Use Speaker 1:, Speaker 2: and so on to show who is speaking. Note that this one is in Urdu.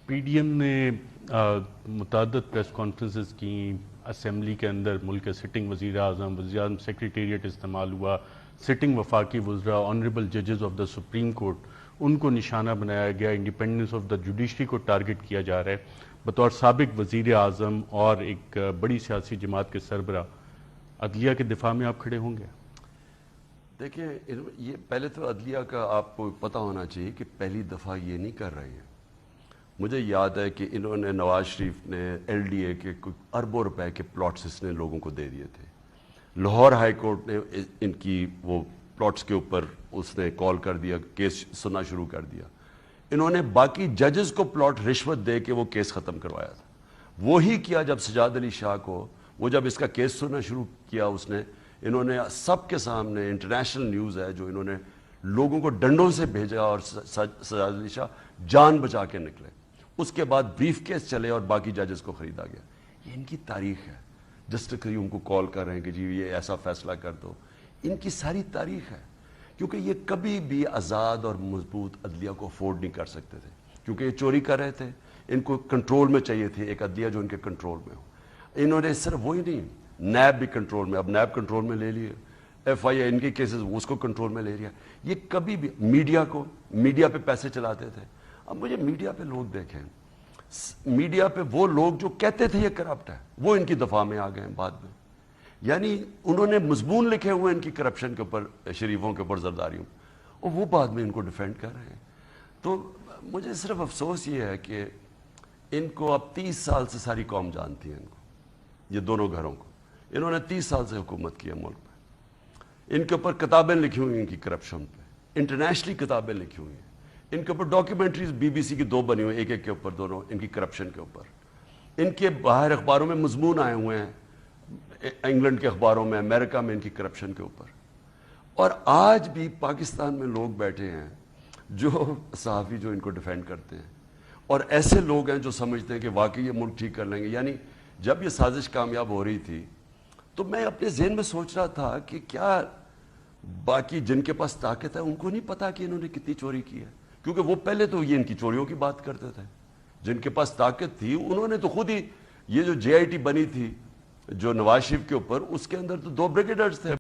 Speaker 1: پی ڈی ایم نے متعدد پریس کانفرنسز کی، اسمبلی کے اندر ملک کے سٹنگ وزیر اعظم سیکریٹریٹ استعمال ہوا، سٹنگ وفاقی وزراء، آنریبل ججز آف دا سپریم کورٹ، ان کو نشانہ بنایا گیا، انڈیپینڈنس آف دا جوڈیشری کو ٹارگٹ کیا جا رہا ہے۔ بطور سابق وزیر اعظم اور ایک بڑی سیاسی جماعت کے سربراہ، عدلیہ کے دفاع میں آپ کھڑے ہوں گے؟
Speaker 2: دیکھیں، یہ پہلے تو عدلیہ کا آپ کو پتہ ہونا چاہیے کہ پہلی دفعہ یہ نہیں کر رہے ہیں۔ مجھے یاد ہے کہ انہوں نے نواز شریف نے ایل ڈی اے کے کچھ اربوں روپے کے پلاٹس اس نے لوگوں کو دے دیے تھے۔ لاہور ہائی کورٹ نے ان کی وہ پلاٹس کے اوپر اس نے کال کر دیا، کیس سننا شروع کر دیا۔ انہوں نے باقی ججز کو پلاٹ رشوت دے کے وہ کیس ختم کروایا تھا۔ وہی کیا جب سجاد علی شاہ کو، وہ جب اس کا کیس سننا شروع کیا، اس نے انہوں نے سب کے سامنے، انٹرنیشنل نیوز ہے، جو انہوں نے لوگوں کو ڈنڈوں سے بھیجا اور سجاد علی شاہ جان بچا کے نکلے۔ اس کے بعد بریف کیس چلے اور باقی ججز کو خریدا گیا۔ یہ ان کی تاریخ ہے۔ جسٹس کریم کو کال کر رہے ہیں کہ جی یہ ایسا فیصلہ کر دو، ان کی ساری تاریخ ہے۔ کیونکہ یہ کبھی بھی آزاد اور مضبوط عدلیہ کو افورڈ نہیں کر سکتے تھے، کیونکہ یہ چوری کر رہے تھے۔ ان کو کنٹرول میں چاہیے تھی ایک عدلیہ جو ان کے کنٹرول میں ہو۔ انہوں نے صرف وہی نہیں، نیب بھی کنٹرول میں، اب نیب کنٹرول میں لے لیے، ایف آئی اے ان کے کیسز اس کو کنٹرول میں لے لیا۔ یہ کبھی بھی میڈیا پہ پیسے چلاتے تھے۔ اب مجھے میڈیا پہ لوگ دیکھیں، میڈیا پہ وہ لوگ جو کہتے تھے یہ کرپٹ ہے، وہ ان کی دفاع میں آ گئے ہیں بعد میں۔ یعنی انہوں نے مضمون لکھے ہوئے ان کی کرپشن کے اوپر، شریفوں کے اوپر، زرداریوں، اور وہ بعد میں ان کو ڈیفینڈ کر رہے ہیں۔ تو مجھے صرف افسوس یہ ہے کہ ان کو اب 30 سال سے ساری قوم جانتی ہے ان کو، یہ دونوں گھروں کو۔ انہوں نے 30 سال سے حکومت کی ہے ملک میں۔ ان کے اوپر کتابیں لکھی ہوئی ہیں ان کی کرپشن پہ، انٹرنیشنلی کتابیں لکھی ہوئی ہیں ان کے اوپر، ڈاکیومنٹریز بی بی سی کی 2 بنی ہوئی، ایک کے اوپر دونوں، ان کی کرپشن کے اوپر۔ ان کے باہر اخباروں میں مضمون آئے ہوئے ہیں، انگلینڈ کے اخباروں میں، امریکہ میں، ان کی کرپشن کے اوپر۔ اور آج بھی پاکستان میں لوگ بیٹھے ہیں جو صحافی جو ان کو ڈیفینڈ کرتے ہیں، اور ایسے لوگ ہیں جو سمجھتے ہیں کہ واقعی یہ ملک ٹھیک کر لیں گے۔ یعنی جب یہ سازش کامیاب ہو رہی تھی تو میں اپنے ذہن میں سوچ رہا تھا کہ کیا باقی جن کے پاس طاقت ہے ان کو نہیں پتا کہ انہوں نے کتنی چوری کی ہے؟ کیونکہ وہ پہلے تو یہ ان کی چوریوں کی بات کرتے تھے۔ جن کے پاس طاقت تھی انہوں نے تو خود ہی، یہ جو جے آئی ٹی بنی تھی جو نواز شریف کے اوپر، اس کے اندر تو 2 بریگیڈرز تھے۔